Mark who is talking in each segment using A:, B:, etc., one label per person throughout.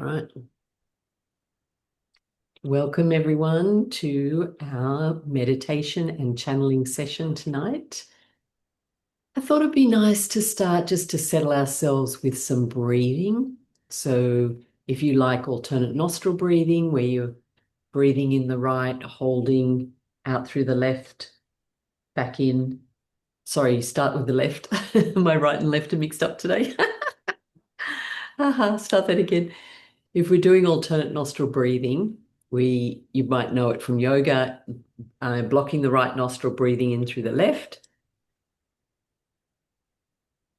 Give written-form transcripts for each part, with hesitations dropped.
A: right. Welcome everyone to our meditation and channeling session tonight. I thought it'd be nice to start just to settle ourselves with some breathing. So if you like alternate nostril breathing, where you're breathing in the right, holding out through the left, back in. Sorry, start with the left. My right and left are mixed up today. Start that again. If we're doing alternate nostril breathing, you might know it from yoga, blocking the right nostril, breathing in through the left,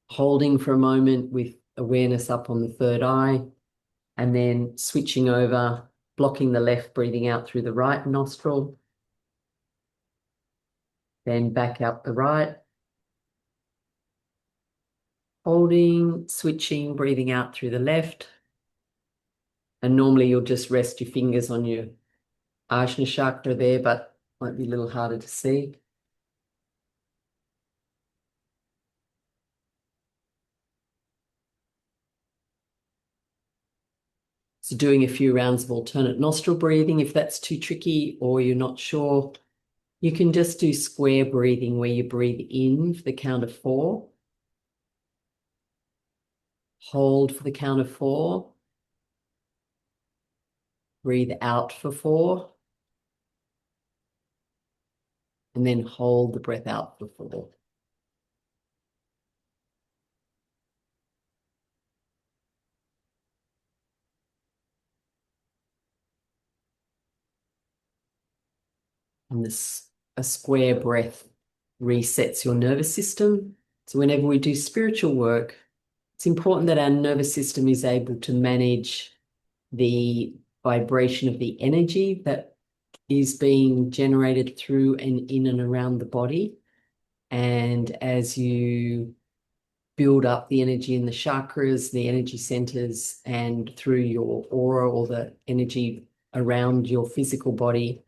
A: holding for a moment with awareness up on the third eye, and then switching over, blocking the left, breathing out through the right nostril, then back out the right, holding, switching, breathing out through the left. And normally you'll just rest your fingers on your Ajna chakra there, but might be a little harder to see. So doing a few rounds of alternate nostril breathing, if that's too tricky or you're not sure, you can just do square breathing where you breathe in for the count of 4, hold for the count of 4, breathe out for 4, and then hold the breath out for 4. And a square breath resets your nervous system. So whenever we do spiritual work, it's important that our nervous system is able to manage the vibration of the energy that is being generated through and in and around the body. And as you build up the energy in the chakras, the energy centers, and through your aura or the energy around your physical body,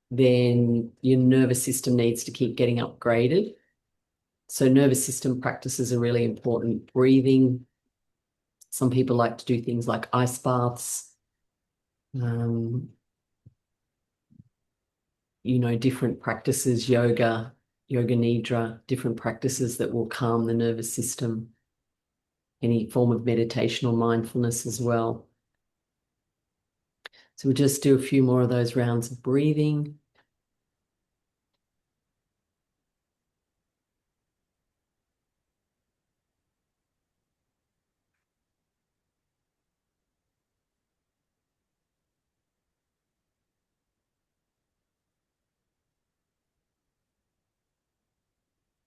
A: then your nervous system needs to keep getting upgraded. So nervous system practices are really important. Breathing. Some people like to do things like ice baths, different practices, yoga nidra, different practices that will calm the nervous system, any form of meditation or mindfulness as well. So we'll just do a few more of those rounds of breathing.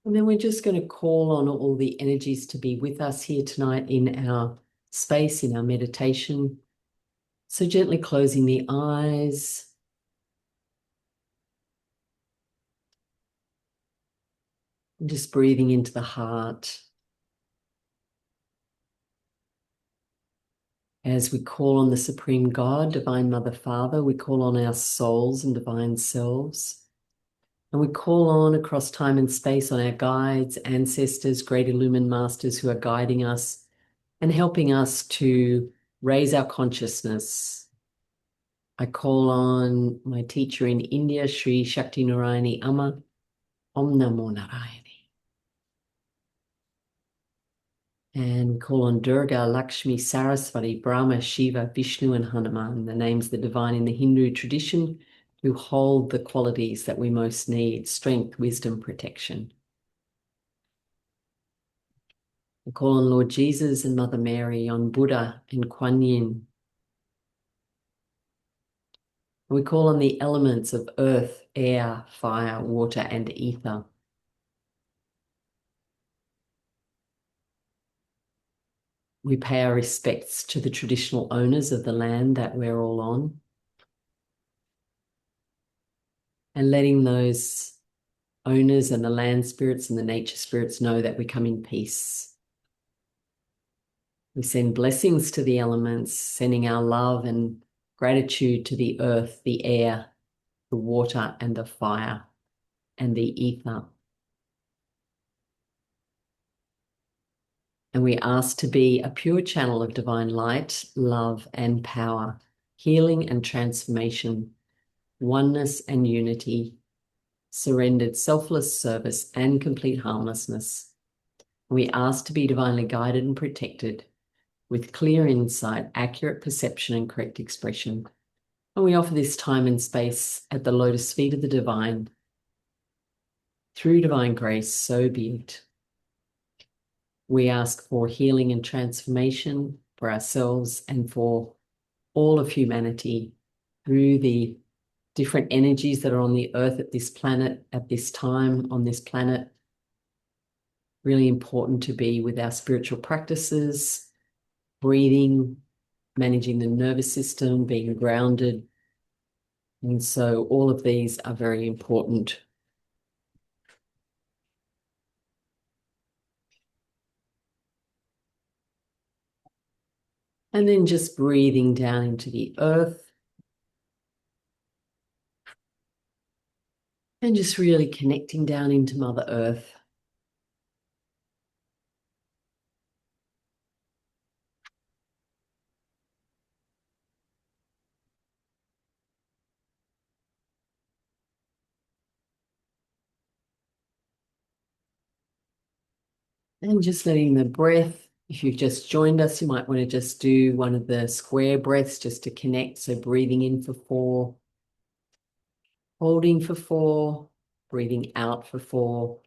A: And then we're just going to call on all the energies to be with us here tonight in our space, in our meditation. So gently closing the eyes. And just breathing into the heart. As we call on the Supreme God, Divine Mother Father, we call on our souls and divine selves. And we call on across time and space on our guides, ancestors, great illumined masters who are guiding us and helping us to raise our consciousness. I call on my teacher in India, Sri Shakti Narayani Amma, Om Namo Narayani. And we call on Durga, Lakshmi, Saraswati, Brahma, Shiva, Vishnu, and Hanuman, the names that divine in the Hindu tradition, who hold the qualities that we most need: strength, wisdom, protection. We call on Lord Jesus and Mother Mary, on Buddha and Kuan Yin. We call on the elements of earth, air, fire, water, and ether. We pay our respects to the traditional owners of the land that we're all on, and letting those owners and the land spirits and the nature spirits know that we come in peace. We send blessings to the elements, sending our love and gratitude to the earth, the air, the water, and the fire, and the ether. And we ask to be a pure channel of divine light, love, and power, healing and transformation, oneness and unity, surrendered selfless service, and complete harmlessness. We ask to be divinely guided and protected with clear insight, accurate perception, and correct expression. And we offer this time and space at the lotus feet of the divine. Through divine grace, so be it. We ask for healing and transformation for ourselves and for all of humanity through the different energies that are on the earth at this planet, at this time on this planet. Really important to be with our spiritual practices, breathing, managing the nervous system, being grounded. And so all of these are very important. And then just breathing down into the earth and just really connecting down into Mother Earth. And just letting the breath, if you've just joined us, you might want to just do one of the square breaths just to connect. So breathing in for 4, holding for 4, breathing out for 4,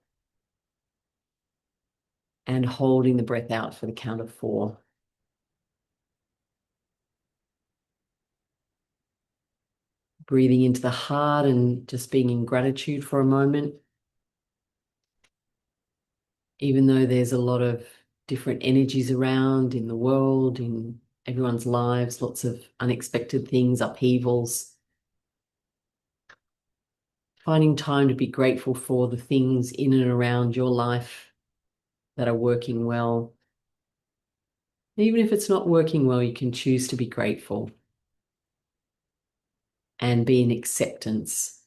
A: and holding the breath out for the count of 4. Breathing into the heart and just being in gratitude for a moment. Even though there's a lot of different energies around in the world, in everyone's lives, lots of unexpected things, upheavals. Finding time to be grateful for the things in and around your life that are working well. Even if it's not working well, you can choose to be grateful and be in acceptance.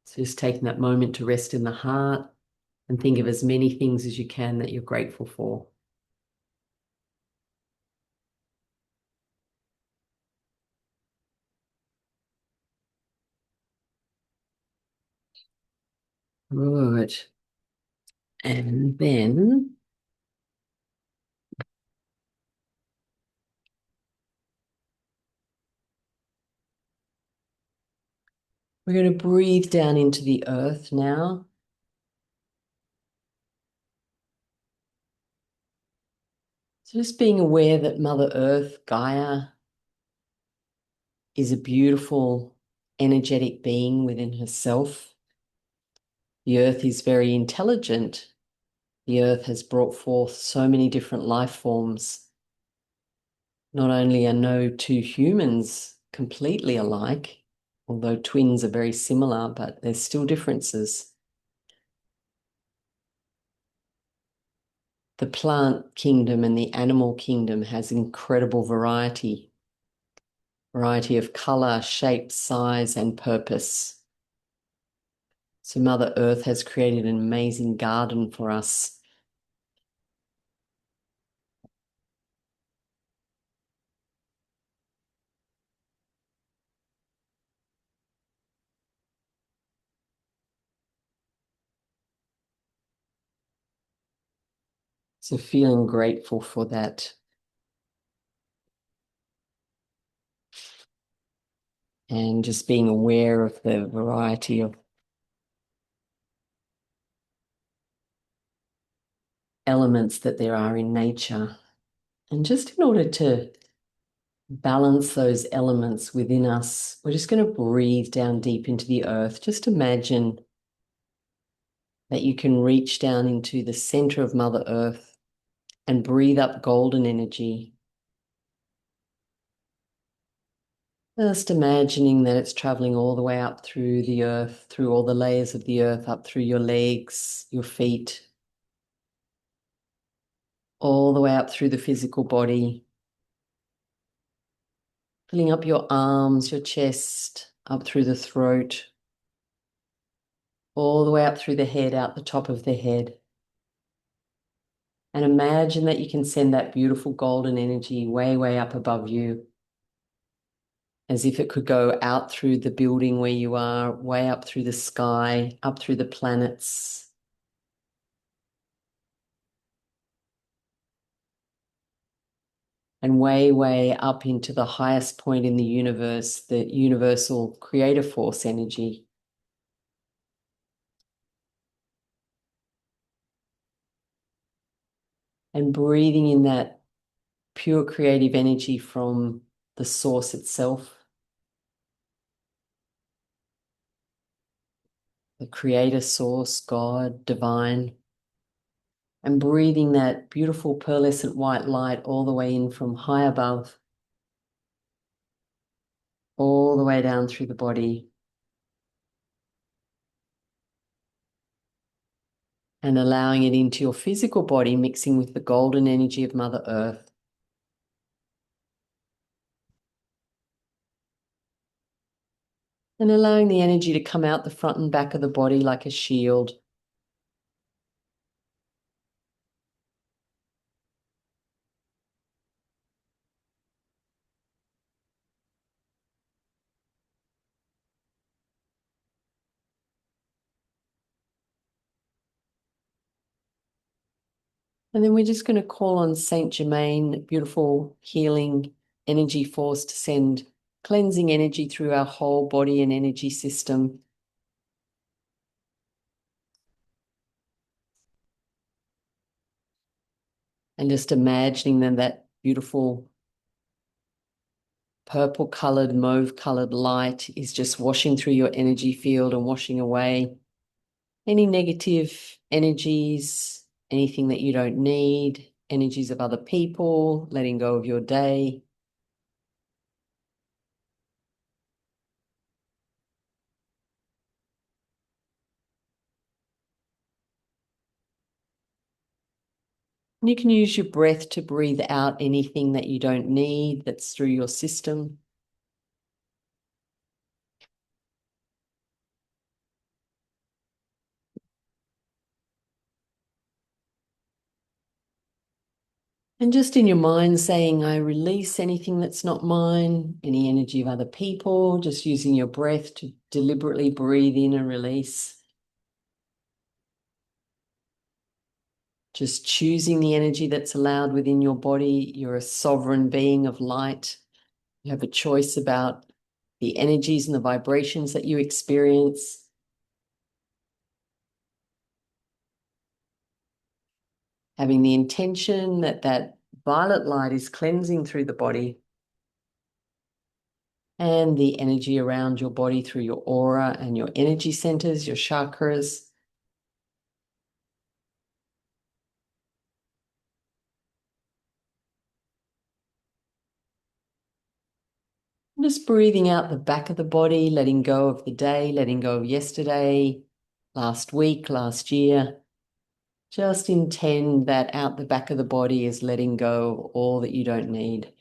A: So just taking that moment to rest in the heart and think of as many things as you can that you're grateful for. Good. And then we're going to breathe down into the earth now. So just being aware that Mother Earth, Gaia, is a beautiful, energetic being within herself. The earth is very intelligent. The earth has brought forth so many different life forms. Not only are no two humans completely alike, although twins are very similar, but there's still differences. The plant kingdom and the animal kingdom has incredible variety of color, shape, size, and purpose. So Mother Earth has created an amazing garden for us. So feeling grateful for that. And just being aware of the variety of elements that there are in nature. And just in order to balance those elements within us, we're just going to breathe down deep into the earth. Just imagine that you can reach down into the center of Mother Earth and breathe up golden energy. Just imagining that it's traveling all the way up through the earth, through all the layers of the earth, up through your legs, your feet, all the way up through the physical body, filling up your arms, your chest, up through the throat, all the way up through the head, out the top of the head. And imagine that you can send that beautiful golden energy way, way up above you, as if it could go out through the building where you are, way up through the sky, up through the planets, and way, way up into the highest point in the universe, the universal creator force energy. And breathing in that pure creative energy from the source itself, the creator source, God, divine, and breathing that beautiful pearlescent white light all the way in from high above, all the way down through the body, and allowing it into your physical body, mixing with the golden energy of Mother Earth. And allowing the energy to come out the front and back of the body like a shield. And then we're just going to call on Saint Germain, beautiful healing energy force, to send cleansing energy through our whole body and energy system. And just imagining then that beautiful purple colored, mauve colored light is just washing through your energy field and washing away any negative energies, anything that you don't need, energies of other people, letting go of your day. And you can use your breath to breathe out anything that you don't need that's through your system. And just in your mind saying, I release anything that's not mine, any energy of other people, just using your breath to deliberately breathe in and release. Just choosing the energy that's allowed within your body. You're a sovereign being of light. You have a choice about the energies and the vibrations that you experience. Having the intention that that violet light is cleansing through the body and the energy around your body through your aura and your energy centers, your chakras. Just breathing out the back of the body, letting go of the day, letting go of yesterday, last week, last year. Just intend that out the back of the body is letting go of all that you don't need.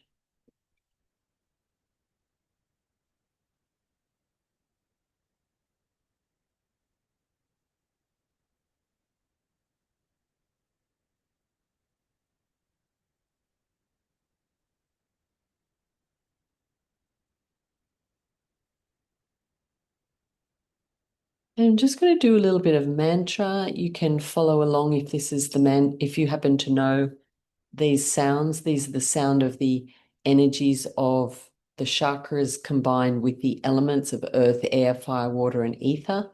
A: And I'm just going to do a little bit of mantra. You can follow along if this is if you happen to know these sounds. These are the sound of the energies of the chakras combined with the elements of earth, air, fire, water, and ether.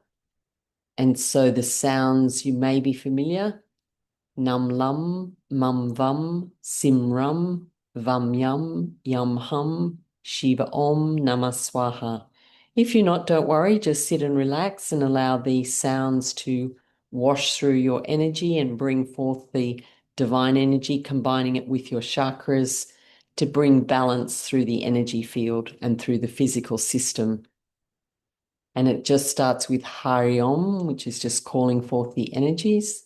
A: And so the sounds you may be familiar: Nam Lam, Mum Vam, Sim Rum, Vam Yum, Yum Hum, Shiva Om, Namah Swaha. If you're not, don't worry, just sit and relax and allow these sounds to wash through your energy and bring forth the divine energy, combining it with your chakras to bring balance through the energy field and through the physical system. And it just starts with Hari Om, which is just calling forth the energies.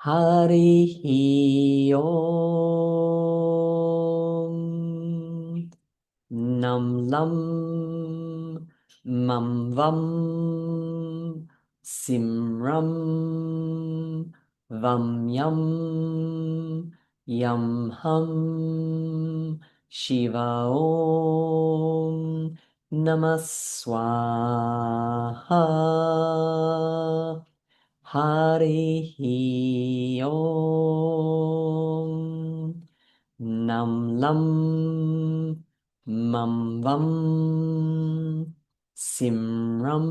A: Harihi Om Nam Lam Mam Vam Sim Ram Vam Yam Yam Hum Shiva Om Namah Swaha Harihi Om Nam Lam Mam Vam Simram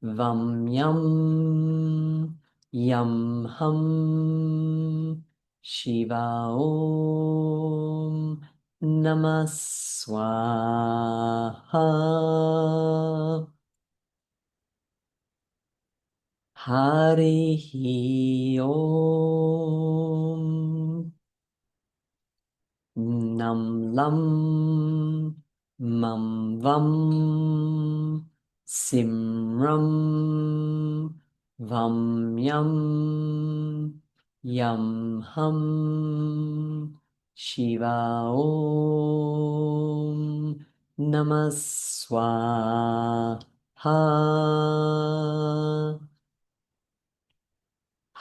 A: Vam Yam Yam Hum Shiva Om Namah Swaha Harihi Om Nam Lam Mam Vam Simram Vam Yam Yam Hum Shiva Om Namah Swaha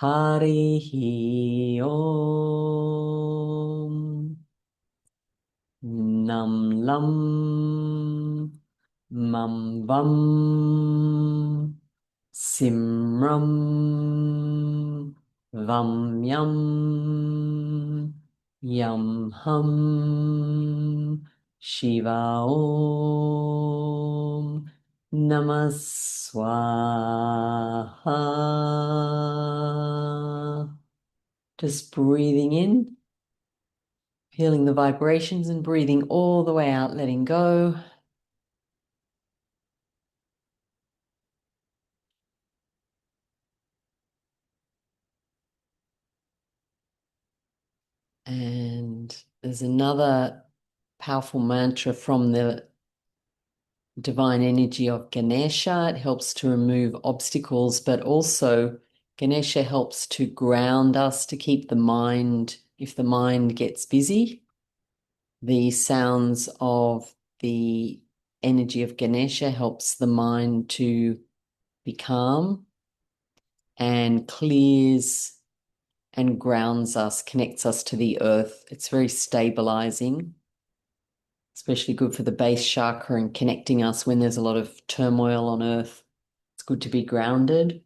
A: Harihi Om Nam Lam Mam Vam Simram Vam Yam Yam Hum Shiva Om Namah Swaha. Just breathing in, feeling the vibrations and breathing all the way out, letting go. And there's another powerful mantra from the divine energy of Ganesha. It helps to remove obstacles, but also Ganesha helps to ground us, to keep the mind, if the mind gets busy, the sounds of the energy of Ganesha helps the mind to be calm and clears and grounds us, connects us to the earth. It's very stabilizing, especially good for the base chakra and connecting us when there's a lot of turmoil on earth. It's good to be grounded.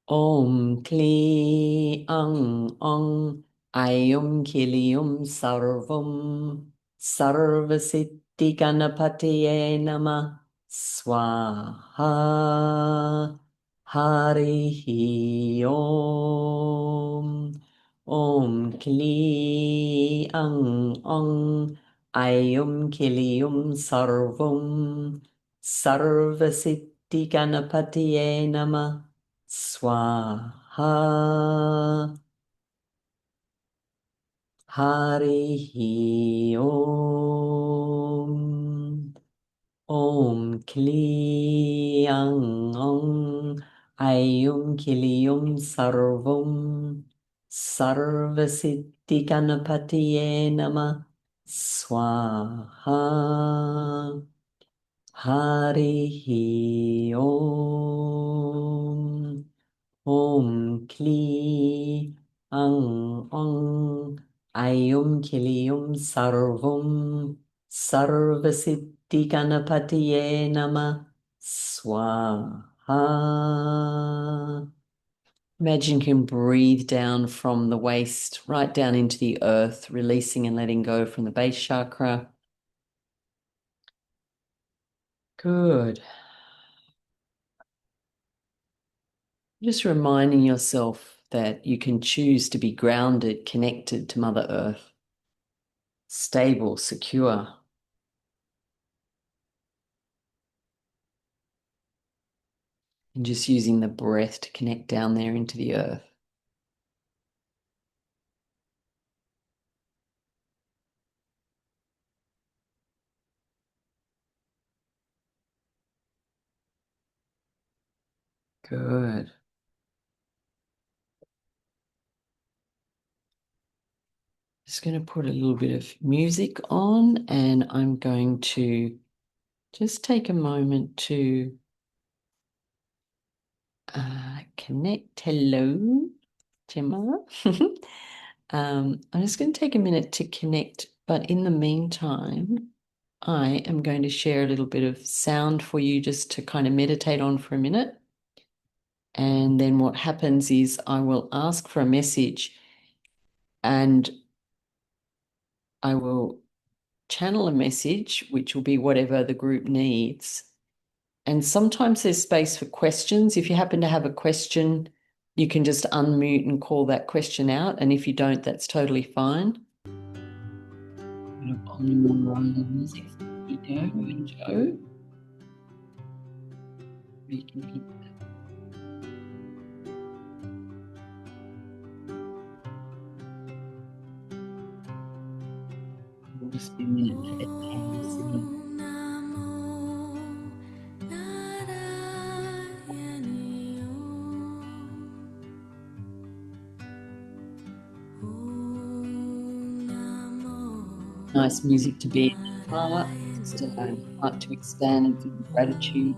A: Om Kli Ang Ong Ayum Kilium Sarvam Sarvasiddhi Ganapatiye Nama Swaha Harihi Om Om Kli Ang Ong Ayum Kilium Sarvam Sarvasiddhi Ganapatiye Nama Swaha Harihi Om Om Kli Ang Ong Ayum Kilium Sarvam Sarvasiddhi Ganapatiye Nama Swaha Harihi Om Om Kli Ang Ong Ayum Kilium Sarvam Sarvasiddhi Ganapatiye Nama Swaha. Imagine you can breathe down from the waist right down into the earth, releasing and letting go from the base chakra. Good. Just reminding yourself that you can choose to be grounded, connected to Mother Earth, stable, secure. And just using the breath to connect down there into the earth. Good. just going to put a little bit of music on, and I'm going to just take a moment to connect. Hello, Gemma. I'm just going to take a minute to connect, but in the meantime, I am going to share a little bit of sound for you just to kind of meditate on for a minute. And then what happens is I will ask for a message and I will channel a message, which will be whatever the group needs. And sometimes there's space for questions. If you happen to have a question, you can just unmute and call that question out. And if you don't, that's totally fine. On music, Nico and Joe. We can keep that. We'll just be a minute for that piano singing. Nice music to be in your heart, just to heart to expand and feel gratitude.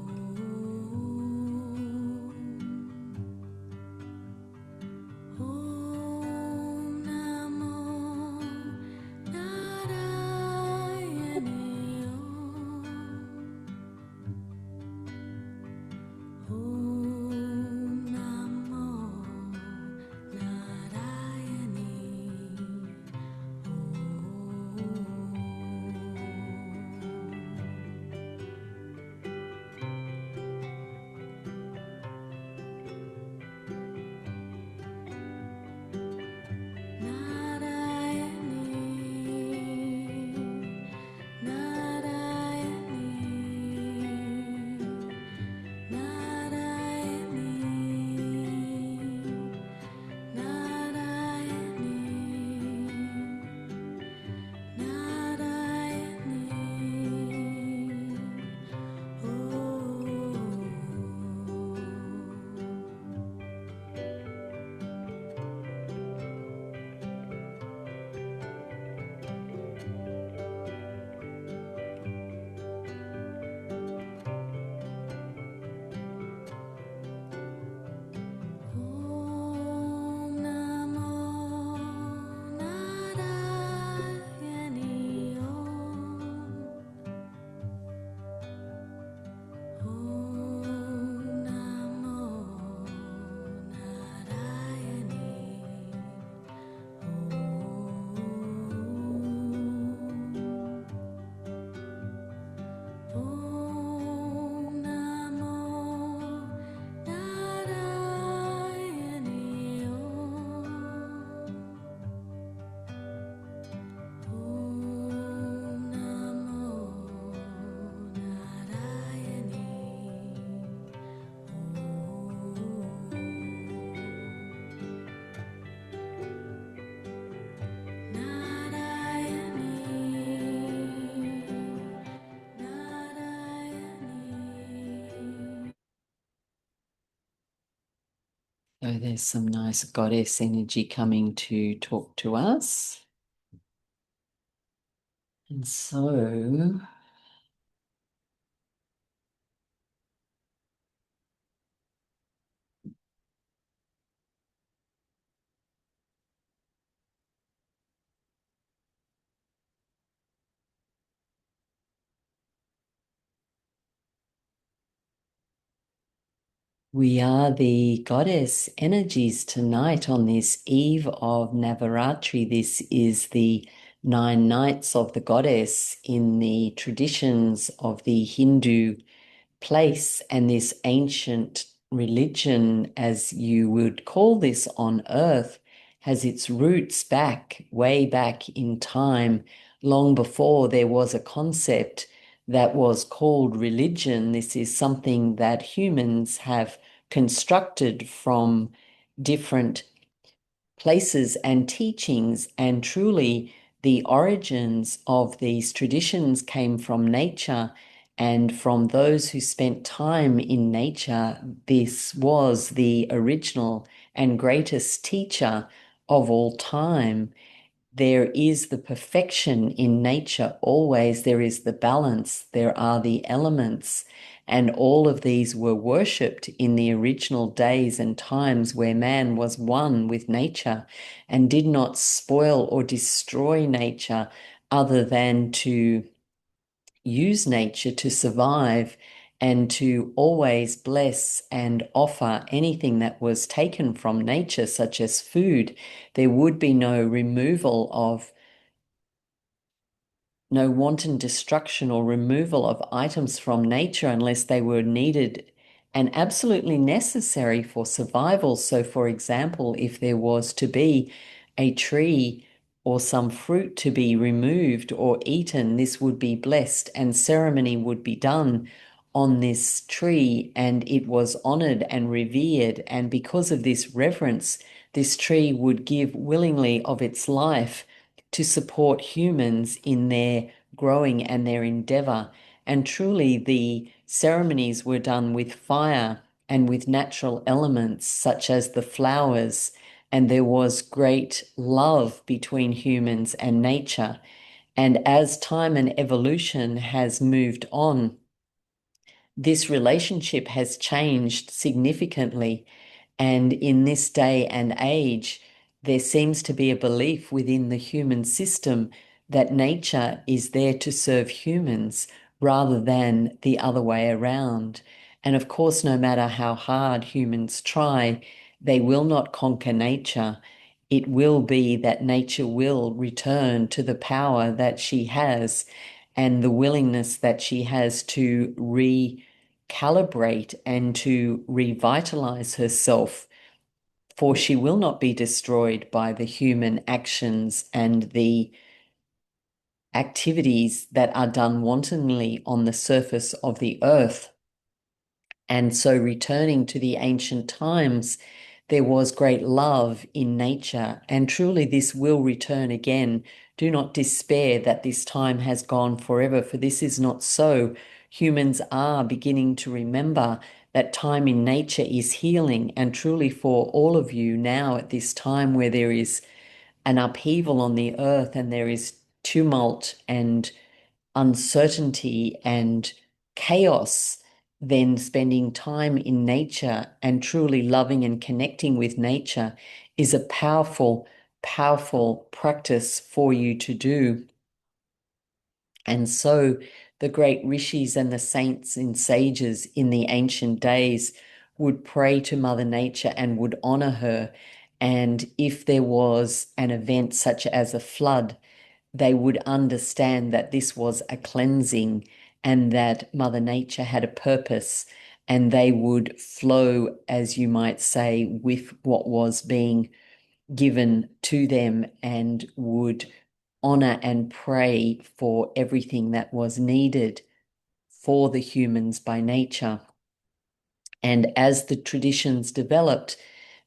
A: So there's some nice goddess energy coming to talk to us. And so we are the goddess energies tonight on this eve of Navaratri. This is the 9 nights of the goddess in the traditions of the Hindu place, and this ancient religion, as you would call this on earth, has its roots back, way back in time, long before there was a concept that was called religion. This is something that humans have constructed from different places and teachings, and truly the origins of these traditions came from nature and from those who spent time in nature. This was the original and greatest teacher of all time. there is the perfection in nature always. There is the balance. There are the elements. And all of these were worshipped in the original days and times where man was one with nature and did not spoil or destroy nature other than to use nature to survive and to always bless and offer anything that was taken from nature, such as food. There would be no removal of, no wanton destruction or removal of items from nature unless they were needed and absolutely necessary for survival. So, for example, if there was to be a tree or some fruit to be removed or eaten, this would be blessed and ceremony would be done on this tree, and it was honored and revered. And because of this reverence, this tree would give willingly of its life to support humans in their growing and their endeavor. And truly, the ceremonies were done with fire and with natural elements, such as the flowers, and there was great love between humans and nature. And as time and evolution has moved on, this relationship has changed significantly. And in this day and age, there seems to be a belief within the human system that nature is there to serve humans rather than the other way around. And of course, no matter how hard humans try, they will not conquer nature. It will be that nature will return to the power that she has and the willingness that she has to recalibrate and to revitalize herself, for she will not be destroyed by the human actions and the activities that are done wantonly on the surface of the earth. And so, returning to the ancient times, there was great love in nature, and truly this will return again. Do not despair that this time has gone forever, for this is not so. Humans are beginning to remember that time in nature is healing, and truly for all of you now at this time where there is an upheaval on the earth and there is tumult and uncertainty and chaos, then spending time in nature and truly loving and connecting with nature is a powerful, powerful practice for you to do. And so the great rishis and the saints and sages in the ancient days would pray to Mother Nature and would honor her. And if there was an event such as a flood, they would understand that this was a cleansing and that Mother Nature had a purpose, and they would flow, as you might say, with what was being given to them and would honor and pray for everything that was needed for the humans by nature. And as the traditions developed,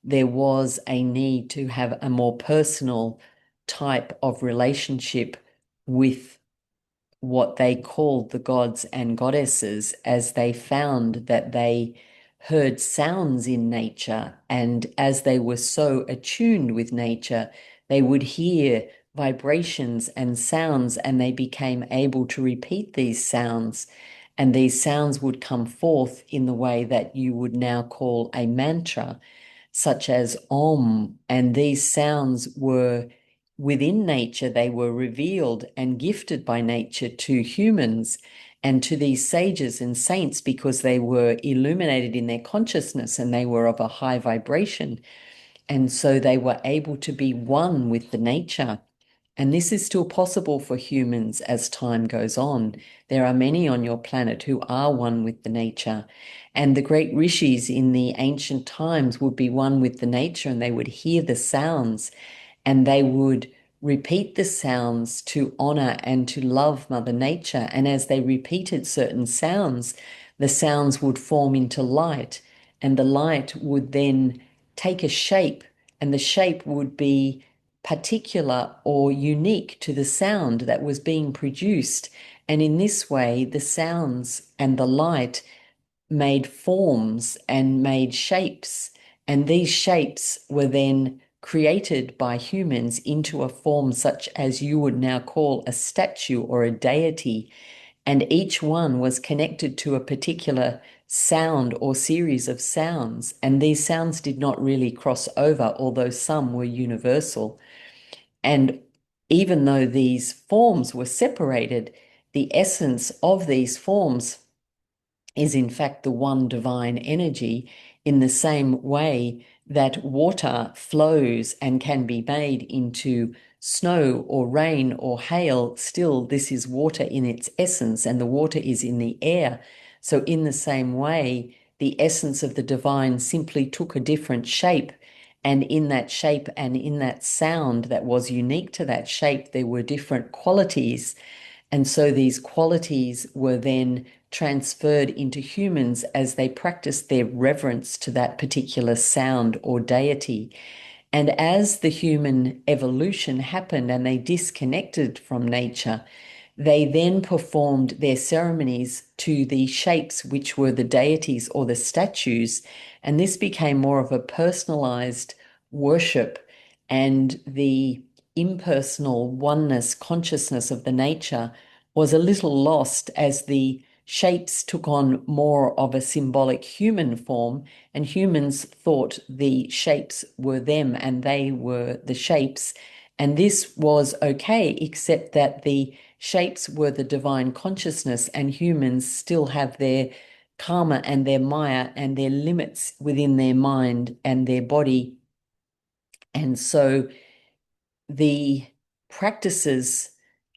A: there was a need to have a more personal type of relationship with what they called the gods and goddesses, as they found that they heard sounds in nature. And as they were so attuned with nature, they would hear vibrations and sounds, and they became able to repeat these sounds. And these sounds would come forth in the way that you would now call a mantra, such as Om. And these sounds were within nature, they were revealed and gifted by nature to humans and to these sages and saints because they were illuminated in their consciousness and they were of a high vibration. And so they were able to be one with the nature. And this is still possible for humans as time goes on. There are many on your planet who are one with the nature. And the great rishis in the ancient times would be one with the nature, and they would hear the sounds and they would repeat the sounds to honor and to love Mother Nature. And as they repeated certain sounds, the sounds would form into light, and the light would then take a shape, and the shape would be particular or unique to the sound that was being produced. And in this way, the sounds and the light made forms and made shapes, and these shapes were then created by humans into a form such as you would now call a statue or a deity, and each one was connected to a particular sound or series of sounds, and these sounds did not really cross over, although some were universal. And even though these forms were separated, the essence of these forms is in fact the one divine energy, in the same way that water flows and can be made into snow or rain or hail. Still, this is water in its essence, and the water is in the air. So in the same way, the essence of the divine simply took a different shape, and in that shape and in that sound that was unique to that shape, there were different qualities. And so these qualities were then transferred into humans as they practiced their reverence to that particular sound or deity. And as the human evolution happened and they disconnected from nature, they then performed their ceremonies to the shapes which were the deities or the statues. And this became more of a personalized worship, and the impersonal oneness consciousness of the nature was a little lost as the shapes took on more of a symbolic human form, and humans thought the shapes were them and they were the shapes. And this was okay, except that the shapes were the divine consciousness, and humans still have their karma and their maya and their limits within their mind and their body. And so the practices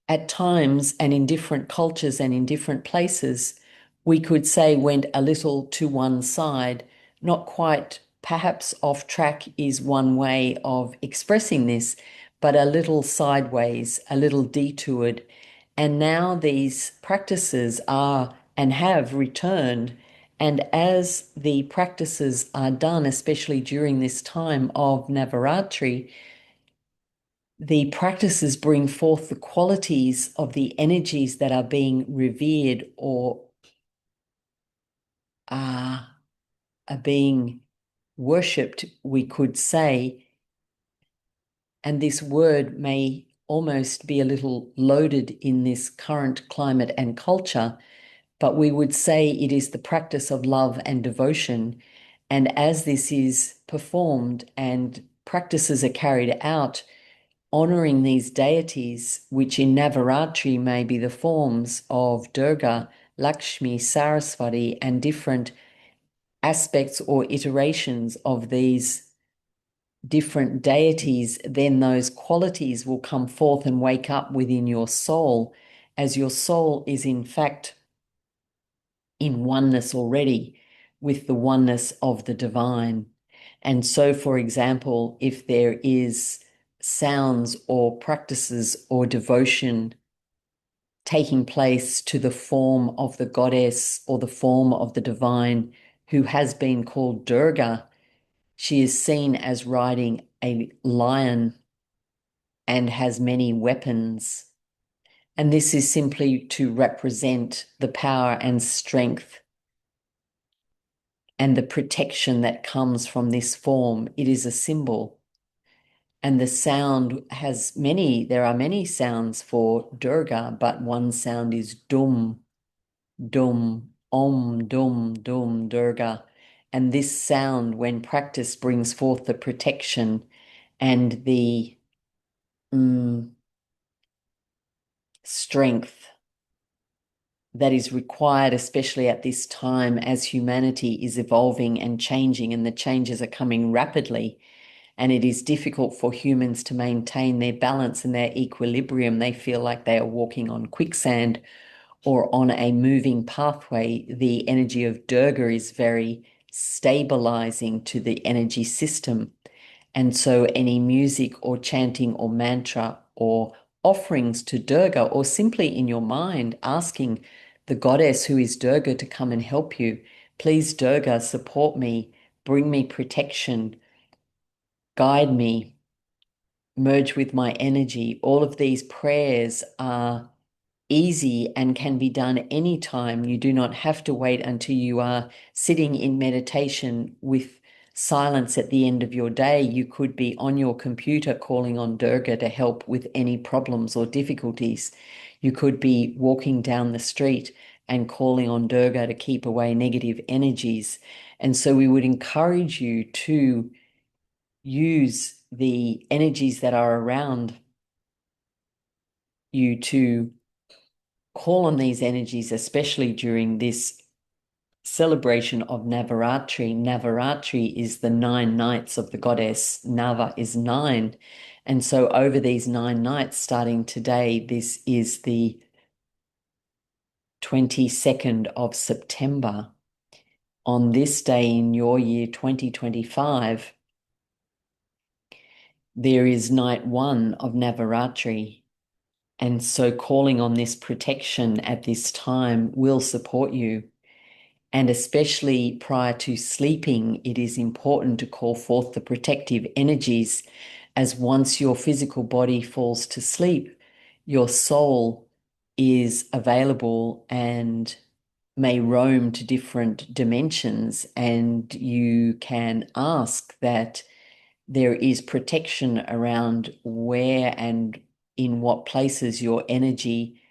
A: at times and in different cultures and in different places, we could say went a little to one side, not quite, perhaps off track is one way of expressing this, but a little sideways, a little detoured. And now these practices are and have returned. And as the practices are done, especially during this time of Navaratri, the practices bring forth the qualities of the energies that are being revered or are being worshipped, we could say. And this word may almost be a little loaded in this current climate and culture, but we would say it is the practice of love and devotion. And as this is performed and practices are carried out, honoring these deities, which in Navaratri may be the forms of Durga, Lakshmi, Saraswati, and different aspects or iterations of these different deities, then those qualities will come forth and wake up within your soul, as your soul is in fact in oneness already with the oneness of the divine. And so, for example, if there is sounds or practices or devotion taking place to the form of the goddess or the form of the divine who has been called Durga, she is seen as riding a lion and has many weapons. And this is simply to represent the power and strength and the protection that comes from this form. It is a symbol. And the sound has many, there are many sounds for Durga, but one sound is dum, dum, dum, dum, Durga. And this sound, when practiced, brings forth the protection and the strength that is required, especially at this time as humanity is evolving and changing, and the changes are coming rapidly. And it is difficult for humans to maintain their balance and their equilibrium. They feel like they are walking on quicksand or on a moving pathway. The energy of Durga is very stabilizing to the energy system. And so any music or chanting or mantra or offerings to Durga, or simply in your mind asking the goddess who is Durga to come and help you, please Durga, support me, bring me protection, guide me, merge with my energy. All of these prayers are easy and can be done anytime. You do not have to wait until you are sitting in meditation with silence at the end of your day. You could be on your computer calling on Durga to help with any problems or difficulties. You could be walking down the street and calling on Durga to keep away negative energies. And so we would encourage you to use the energies that are around you to call on these energies, especially during this celebration of Navaratri. Navaratri is the 9 nights of the goddess. Nava is 9. And so over these 9 nights, starting today, this is the 22nd of September. On this day in your year 2025, there is night 1 of Navaratri. And so calling on this protection at this time will support you. And especially prior to sleeping, it is important to call forth the protective energies, as once your physical body falls to sleep, your soul is available and may roam to different dimensions, and you can ask that there is protection around where and in what places your energy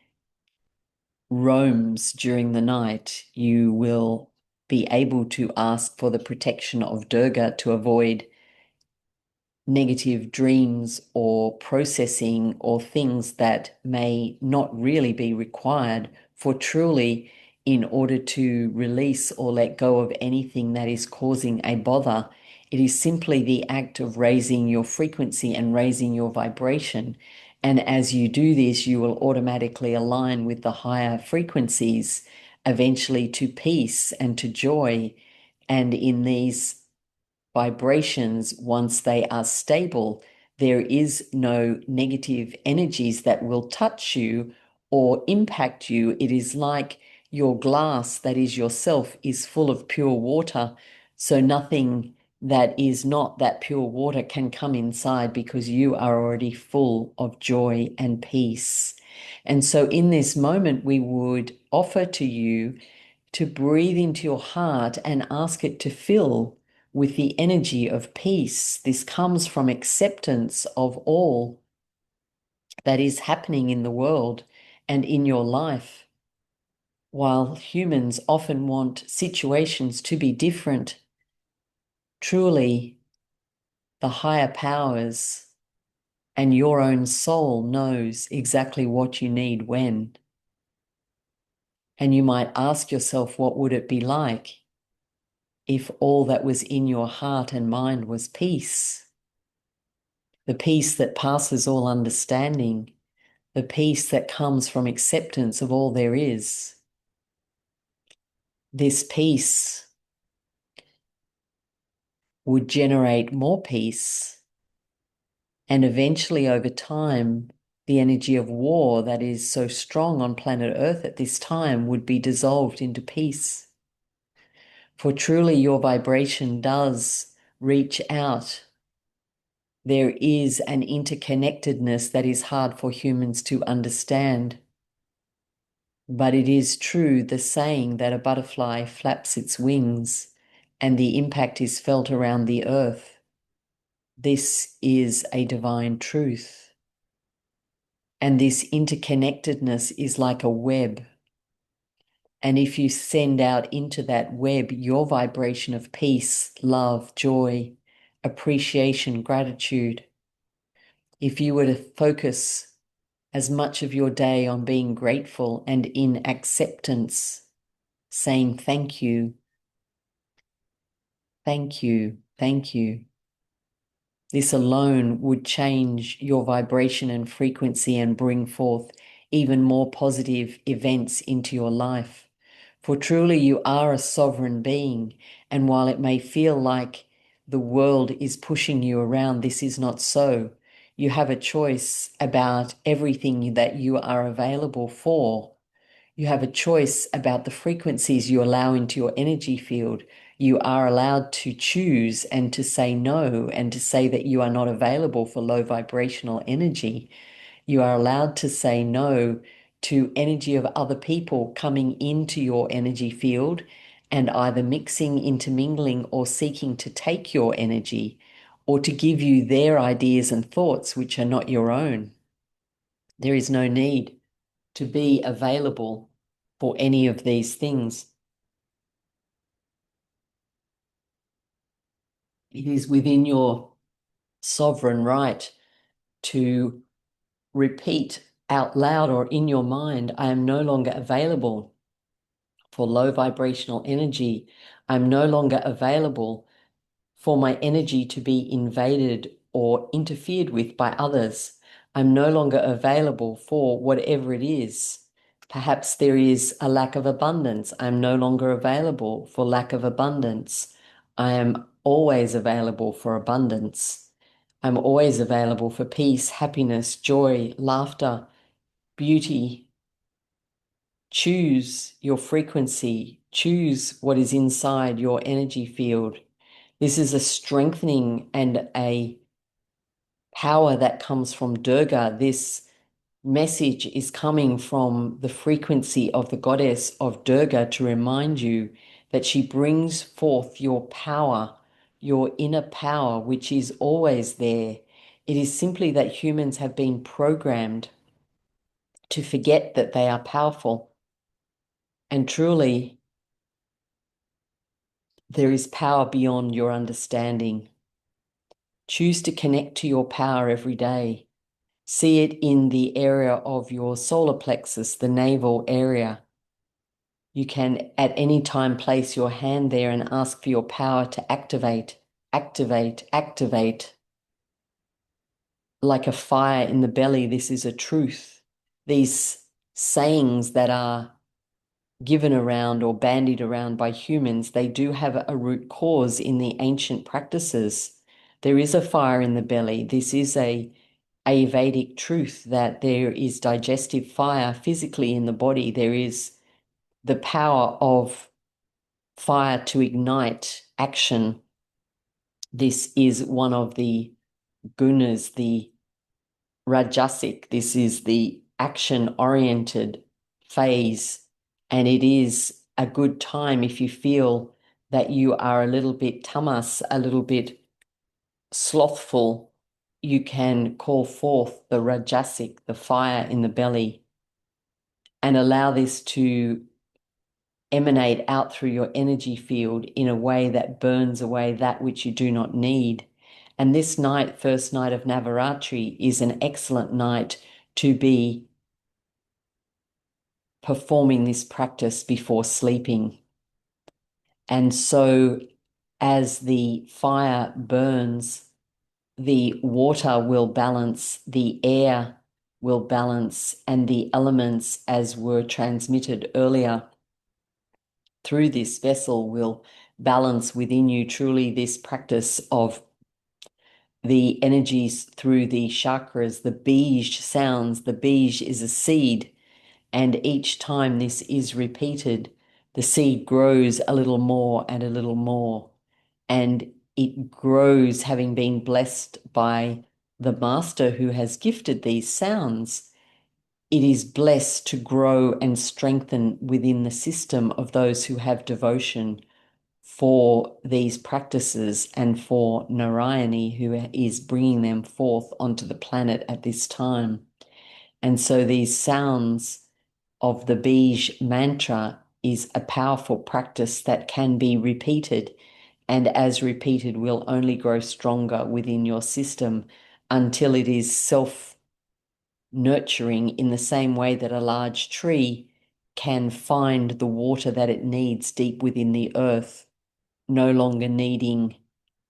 A: roams during the night. You will be able to ask for the protection of Durga to avoid negative dreams or processing or things that may not really be required, for truly, in order to release or let go of anything that is causing a bother, it is simply the act of raising your frequency and raising your vibration. And as you do this, you will automatically align with the higher frequencies, eventually to peace and to joy. And in these vibrations, once they are stable, there is no negative energies that will touch you or impact you. It is like your glass, that is yourself, is full of pure water. So nothing that is not that pure water can come inside, because you are already full of joy and peace. And so in this moment, we would offer to you to breathe into your heart and ask it to fill with the energy of peace. This comes from acceptance of all that is happening in the world and in your life. While humans often want situations to be different, truly the higher powers and your own soul knows exactly what you need when. And you might ask yourself, what would it be like if all that was in your heart and mind was peace? The peace that passes all understanding, the peace that comes from acceptance of all there is. This peace would generate more peace, and eventually over time, the energy of war that is so strong on planet Earth at this time would be dissolved into peace. For truly your vibration does reach out. There is an interconnectedness that is hard for humans to understand. But it is true, the saying that a butterfly flaps its wings and the impact is felt around the earth. This is a divine truth. And this interconnectedness is like a web. And if you send out into that web your vibration of peace, love, joy, appreciation, gratitude, if you were to focus as much of your day on being grateful and in acceptance, saying thank you, thank you, thank you, this alone would change your vibration and frequency and bring forth even more positive events into your life. For truly you are a sovereign being, and while it may feel like the world is pushing you around, this is not so. You have a choice about everything that you are available for. You have a choice about the frequencies you allow into your energy field. You are allowed to choose and to say no, and to say that you are not available for low vibrational energy. You are allowed to say no to energy of other people coming into your energy field and either mixing, intermingling, or seeking to take your energy or to give you their ideas and thoughts, which are not your own. There is no need to be available for any of these things. It is within your sovereign right to repeat out loud or in your mind, I am no longer available for low vibrational energy. I'm no longer available for my energy to be invaded or interfered with by others. I'm no longer available for whatever it is. Perhaps there is a lack of abundance. I'm no longer available for lack of abundance. I am always available for abundance. I'm always available for peace, happiness, joy, laughter, beauty. Choose your frequency. Choose what is inside your energy field. This is a strengthening and a power that comes from Durga. This message is coming from the frequency of the goddess of Durga to remind you that she brings forth your power, your inner power, which is always there. It is simply that humans have been programmed to forget that they are powerful. And truly, there is power beyond your understanding. Choose to connect to your power every day. See it in the area of your solar plexus, the navel area. You can at any time place your hand there and ask for your power to activate, activate, activate. Like a fire in the belly, this is a truth. These sayings that are given around or bandied around by humans, they do have a root cause in the ancient practices. There is a fire in the belly. This is a Ayurvedic truth that there is digestive fire physically in the body. There is the power of fire to ignite action. This is one of the gunas, the rajasic. This is the action-oriented phase. And it is a good time if you feel that you are a little bit tamas, a little bit slothful, you can call forth the rajasic, the fire in the belly, and allow this to emanate out through your energy field in a way that burns away that which you do not need. And this night, first night of Navaratri, is an excellent night to be performing this practice before sleeping. And so as the fire burns, the water will balance, the air will balance, and the elements, as were transmitted earlier through this vessel, will balance within you. Truly, this practice of the energies through the chakras, the bij sounds, the bij is a seed, and each time this is repeated, the seed grows a little more and a little more, and it grows, having been blessed by the master who has gifted these sounds. It is blessed to grow and strengthen within the system of those who have devotion for these practices and for Narayani, who is bringing them forth onto the planet at this time. And so these sounds of the Bij mantra is a powerful practice that can be repeated, and as repeated will only grow stronger within your system until it is self-nurturing in the same way that a large tree can find the water that it needs deep within the earth, no longer needing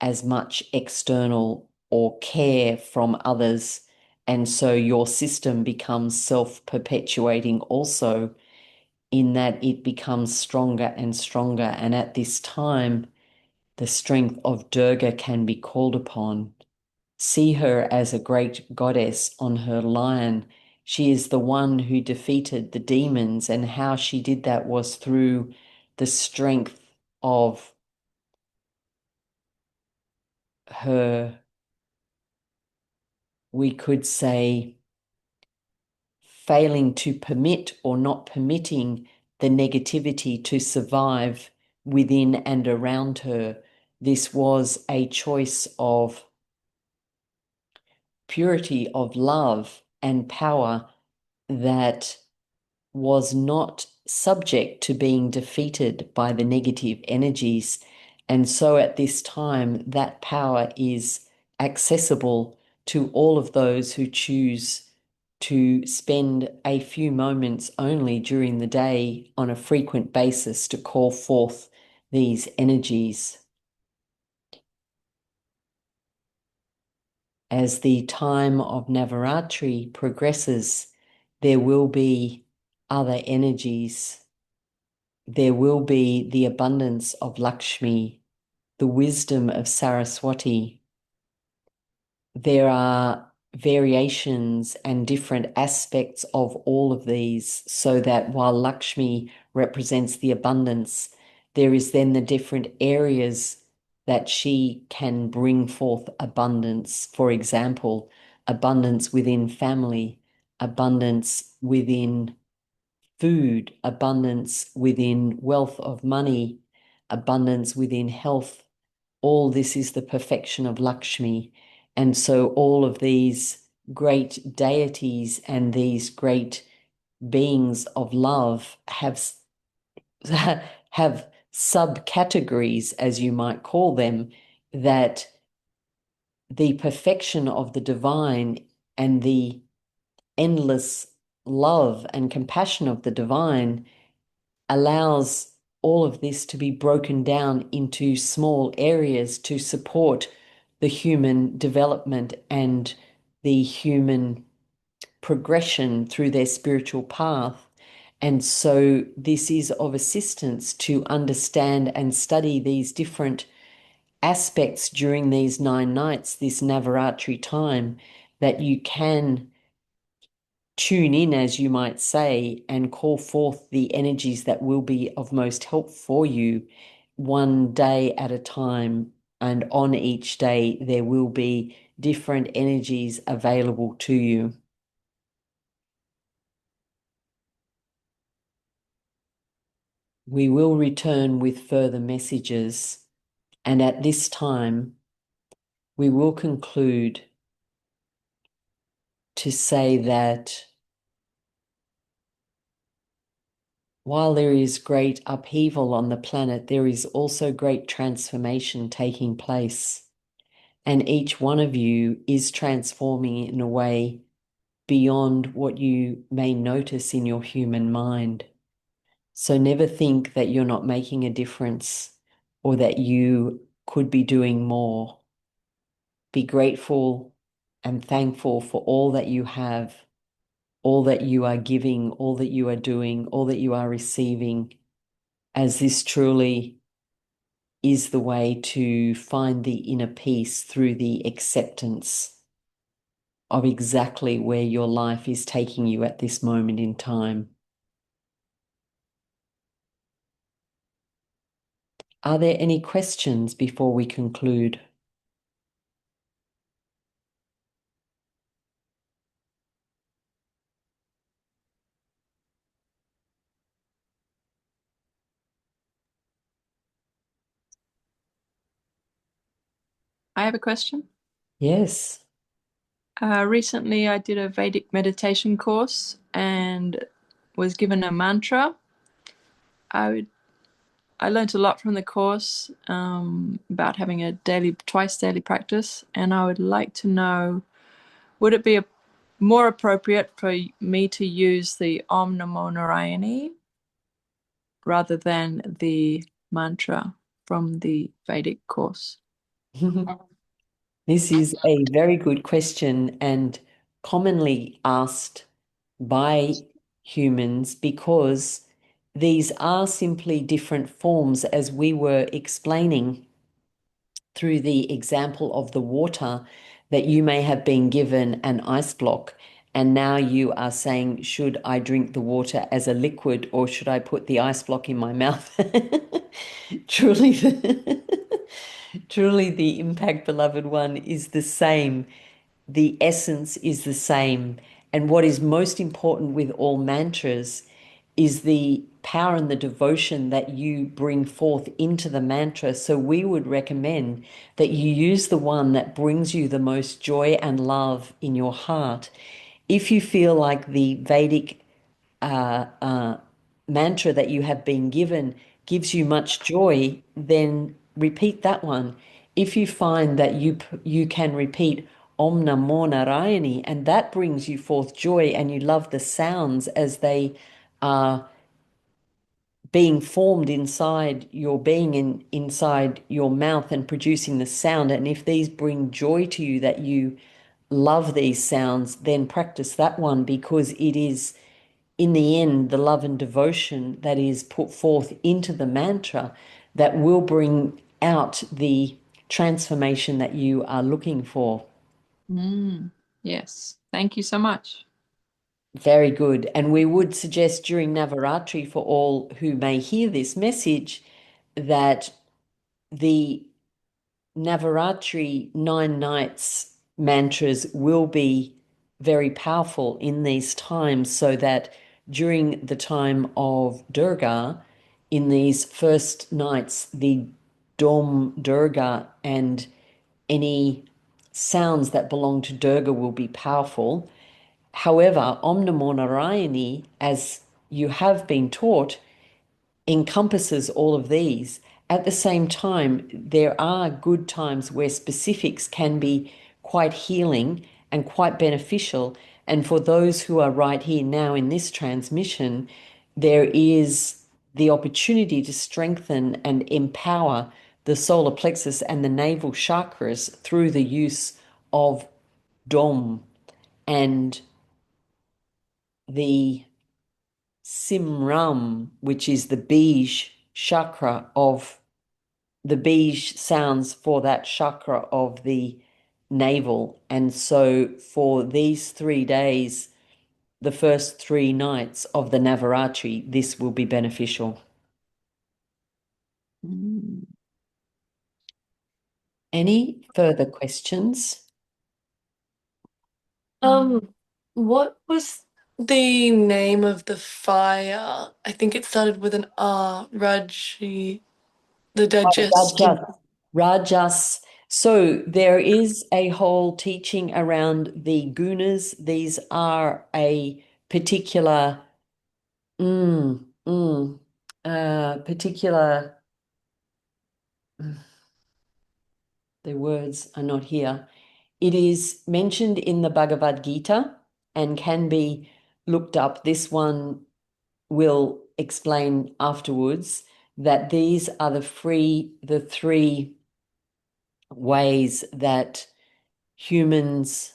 A: as much external or care from others. And so your system becomes self-perpetuating also, in that it becomes stronger and stronger. And at this time, the strength of Durga can be called upon. See her as a great goddess on her lion. She is the one who defeated the demons, and how she did that was through the strength of her, we could say, failing to permit or not permitting the negativity to survive within and around her. This was a choice of purity, of love and power that was not subject to being defeated by the negative energies. And so at this time, that power is accessible to all of those who choose to spend a few moments only during the day on a frequent basis to call forth these energies. As the time of Navaratri progresses, there will be other energies. There will be the abundance of Lakshmi, the wisdom of Saraswati. There are variations and different aspects of all of these, so that while Lakshmi represents the abundance, there is then the different areas that she can bring forth abundance. For example, abundance within family, abundance within food, abundance within wealth of money, abundance within health. All this is the perfection of Lakshmi. And so all of these great deities and these great beings of love have subcategories, as you might call them, that the perfection of the divine and the endless love and compassion of the divine allows all of this to be broken down into small areas to support the human development and the human progression through their spiritual path. And so this is of assistance to understand and study these different aspects during these 9 nights, this Navaratri time, that you can tune in, as you might say, and call forth the energies that will be of most help for you one day at a time. And on each day, there will be different energies available to you. We will return with further messages, and at this time, we will conclude to say that while there is great upheaval on the planet, there is also great transformation taking place. And each one of you is transforming in a way beyond what you may notice in your human mind. So never think that you're not making a difference or that you could be doing more. Be grateful and thankful for all that you have, all that you are giving, all that you are doing, all that you are receiving, as this truly is the way to find the inner peace through the acceptance of exactly where your life is taking you at this moment in time. Are there any questions before we conclude?
B: I have a question.
A: Yes.
B: Recently, I did a Vedic meditation course and was given a mantra. I learned a lot from the course about having a twice daily practice, and I would like to know, would it be more appropriate for me to use the Om Namo Narayani rather than the mantra from the Vedic course?
A: This is a very good question and commonly asked by humans because these are simply different forms, as we were explaining through the example of the water, that you may have been given an ice block and now you are saying, should I drink the water as a liquid or should I put the ice block in my mouth? Truly, truly the impact, beloved one, is the same. The essence is the same. And what is most important with all mantras is the power and the devotion that you bring forth into the mantra. So we would recommend that you use the one that brings you the most joy and love in your heart. If you feel like the Vedic mantra that you have been given gives you much joy, then repeat that one. If you find that you can repeat Om Namo Narayani and that brings you forth joy and you love the sounds as they are being formed inside your being and inside your mouth and producing the sound, and if these bring joy to you that you love these sounds, then practice that one, because it is in the end, the love and devotion that is put forth into the mantra that will bring out the transformation that you are looking for.
B: Yes. Thank you so much.
A: Very good. And we would suggest during Navaratri for all who may hear this message that the Navaratri 9 nights mantras will be very powerful in these times, so that during the time of Durga, in these first nights, the Dom Durga and any sounds that belong to Durga will be powerful. However, Om Namo Narayani, as you have been taught, encompasses all of these. At the same time, there are good times where specifics can be quite healing and quite beneficial. And for those who are right here now in this transmission, there is the opportunity to strengthen and empower the solar plexus and the navel chakras through the use of Dom and the Simram, which is the Bij chakra of the Bij sounds for that chakra of the navel. And so for these 3 days, the first 3 nights of the Navaratri, this will be beneficial.
B: Mm.
A: Any further questions?
C: Um, what was the name of the fire? I think it started with an R, Raji, the digestion.
A: Rajas. Rajas. So there is a whole teaching around the gunas. These are a particular, mm, mm, particular, the words are not here. It is mentioned in the Bhagavad Gita and can be looked up. This one will explain afterwards that these are the three ways that humans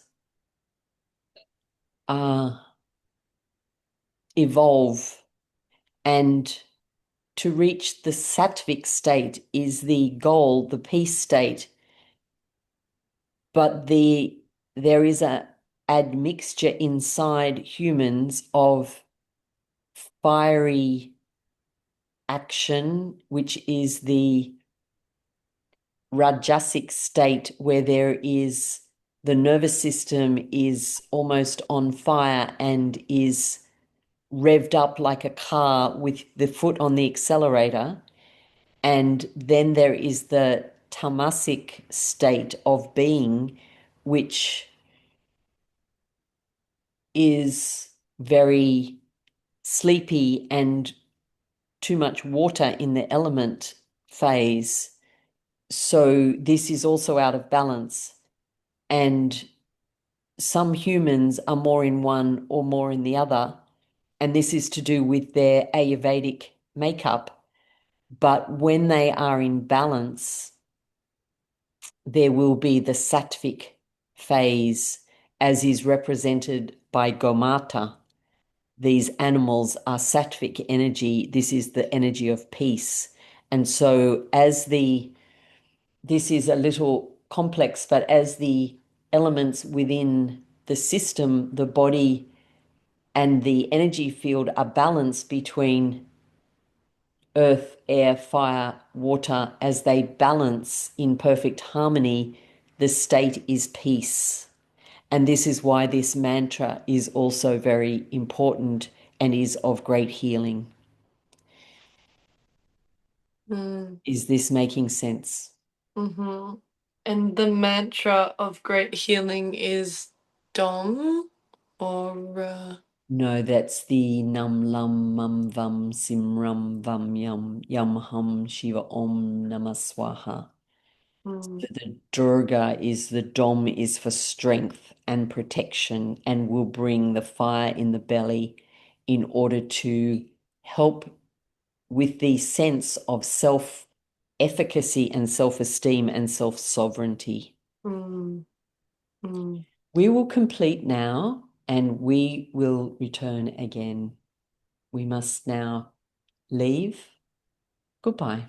A: evolve, and to reach the sattvic state is the goal, the peace state. But there is a admixture inside humans of fiery action, which is the rajasic state, where the nervous system is almost on fire and is revved up like a car with the foot on the accelerator. And then there is the tamasic state of being, which is very sleepy and too much water in the element phase. So this is also out of balance. And some humans are more in one or more in the other. And this is to do with their Ayurvedic makeup. But when they are in balance, there will be the sattvic phase, as is represented by Gomata. These animals are sattvic energy. This is the energy of peace. And so this is a little complex, but as the elements within the system, the body and the energy field are balanced between earth, air, fire, water, as they balance in perfect harmony, the state is peace. And this is why this mantra is also very important and is of great healing.
C: Mm.
A: Is this making sense?
C: Mm-hmm. And the mantra of great healing is Dom or
A: No, that's the num lum mum vam sim rum vam yum hum shiva om namah swaha.
C: mm,
A: The Durga is the Dom is for strength and protection and will bring the fire in the belly in order to help with the sense of self-efficacy and self-esteem and self-sovereignty.
C: mm, mm.
A: We will complete now and we will return again. We must now leave. Goodbye.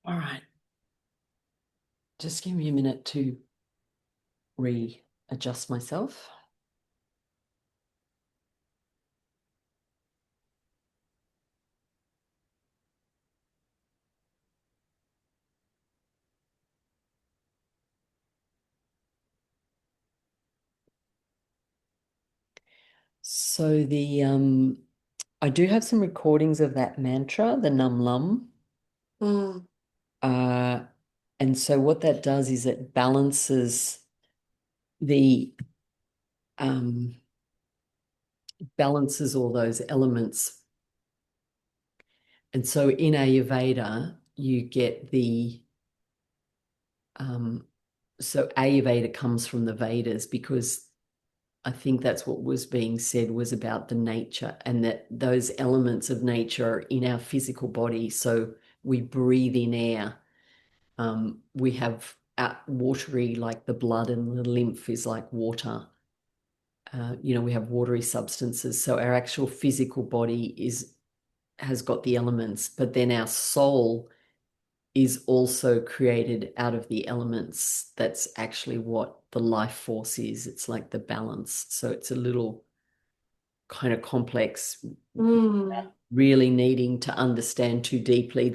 A: All right. Just give me a minute to readjust myself. So I do have some recordings of that mantra, the Num Lum.
C: Mm.
A: And so what that does is it balances the balances all those elements. And so in Ayurveda, you get the so Ayurveda comes from the Vedas because I think that's what was being said was about the nature and that those elements of nature are in our physical body. So we breathe in air. We have watery, like the blood and the lymph is like water. We have watery substances. So our actual physical body has got the elements, but then our soul is also created out of the elements. That's actually what the life force is. It's like the balance. So it's a little kind of complex,
C: Mm.
A: really needing to understand too deeply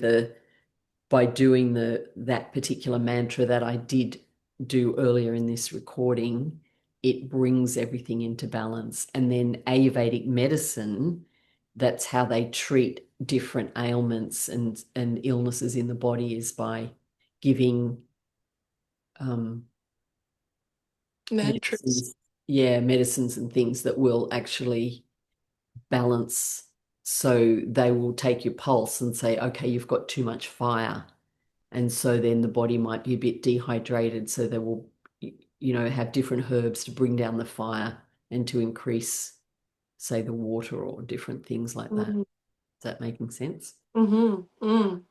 A: by doing that particular mantra that I did do earlier in this recording, it brings everything into balance. And then Ayurvedic medicine, that's how they treat different ailments and illnesses in the body is by giving
C: Mantras.
A: medicines, medicines and things that will actually balance. So they will take your pulse and say, okay, you've got too much fire. And so then the body might be a bit dehydrated. So they will, have different herbs to bring down the fire and to increase, say, the water or different things like that.
C: Mm.
A: Is that making sense?
C: Mm-hmm. Mm.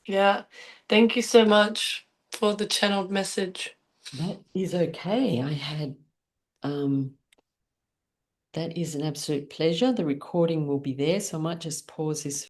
C: Yeah. Thank you so much for the channeled message.
A: That is okay. That is an absolute pleasure. The recording will be there, so I might just pause this